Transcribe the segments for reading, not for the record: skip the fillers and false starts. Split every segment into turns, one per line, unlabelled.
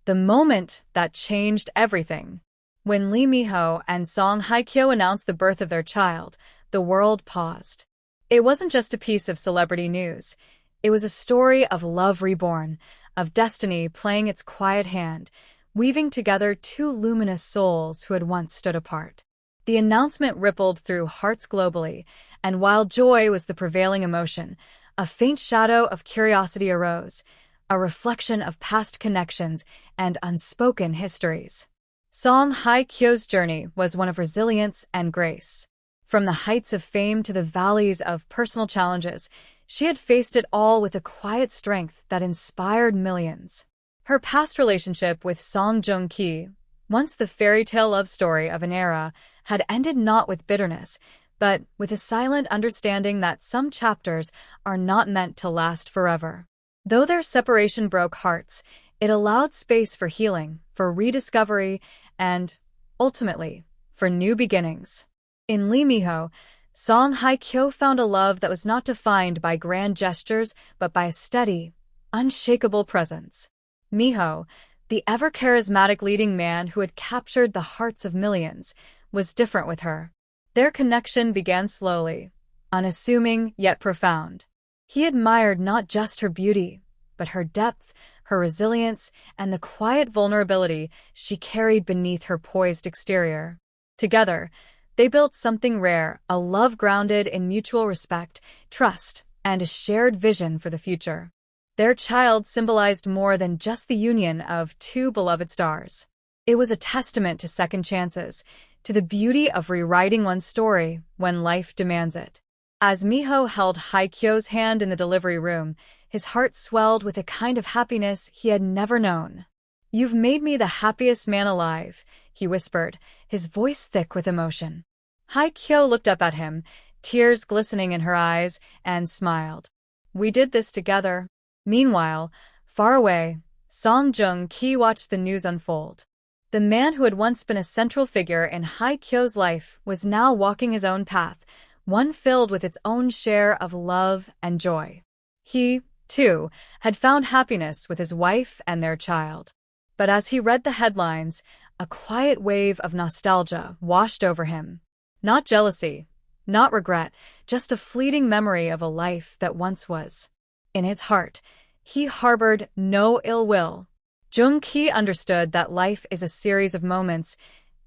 the moment that changed everything. When Lee Minho and Song Hye-kyo announced the birth of their child, the world paused. It wasn't just a piece of celebrity news. It was a story of love reborn, of destiny playing its quiet hand, weaving together two luminous souls who had once stood apart. The announcement rippled through hearts globally, and while joy was the prevailing emotion, a faint shadow of curiosity arose, a reflection of past connections and unspoken histories. Song Hye-kyo's journey was one of resilience and grace. From the heights of fame to the valleys of personal challenges, she had faced it all with a quiet strength that inspired millions. Her past relationship with Song Joong-ki, once the fairy tale love story of an era, had ended not with bitterness, but with a silent understanding that some chapters are not meant to last forever. Though their separation broke hearts, it allowed space for healing, for rediscovery, and, ultimately, for new beginnings. In Lee Minho, Song Hye-kyo found a love that was not defined by grand gestures but by a steady, unshakable presence. Minho, the ever-charismatic leading man who had captured the hearts of millions, was different with her. Their connection began slowly, unassuming yet profound. He admired not just her beauty, but her depth, her resilience, and the quiet vulnerability she carried beneath her poised exterior. Together, they built something rare, a love grounded in mutual respect, trust, and a shared vision for the future. Their child symbolized more than just the union of two beloved stars. It was a testament to second chances, to the beauty of rewriting one's story when life demands it. As Minho held Hye-kyo's hand in the delivery room, his heart swelled with a kind of happiness he had never known. "You've made me the happiest man alive," he whispered, his voice thick with emotion. Hye-kyo looked up at him, tears glistening in her eyes, and smiled. "We did this together." Meanwhile, far away, Song Joong-ki watched the news unfold. The man who had once been a central figure in Hye-kyo's life was now walking his own path, one filled with its own share of love and joy. He, too, had found happiness with his wife and their child. But as he read the headlines, a quiet wave of nostalgia washed over him. Not jealousy, not regret, just a fleeting memory of a life that once was. In his heart, he harbored no ill will. Joong-ki understood that life is a series of moments,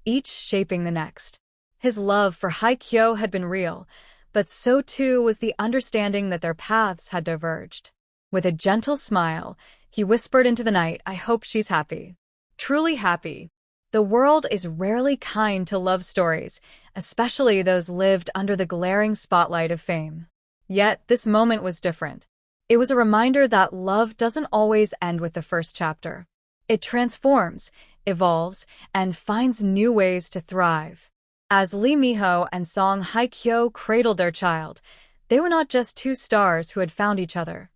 each shaping the next. His love for Hye-kyo had been real, but so too was the understanding that their paths had diverged. With a gentle smile, he whispered into the night, "I hope she's happy. Truly happy." The world is rarely kind to love stories, especially those lived under the glaring spotlight of fame. Yet, this moment was different. It was a reminder that love doesn't always end with the first chapter. It transforms, evolves, and finds new ways to thrive. As Lee Minho and Song Hye-kyo cradled their child, they were not just two stars who had found each other.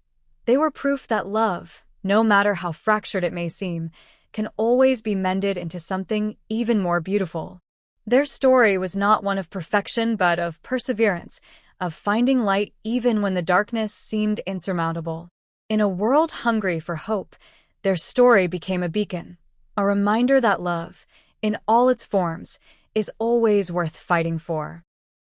They were proof that love, no matter how fractured it may seem, can always be mended into something even more beautiful. Their story was not one of perfection but of perseverance, of finding light even when the darkness seemed insurmountable. In a world hungry for hope, their story became a beacon, a reminder that love, in all its forms, is always worth fighting for.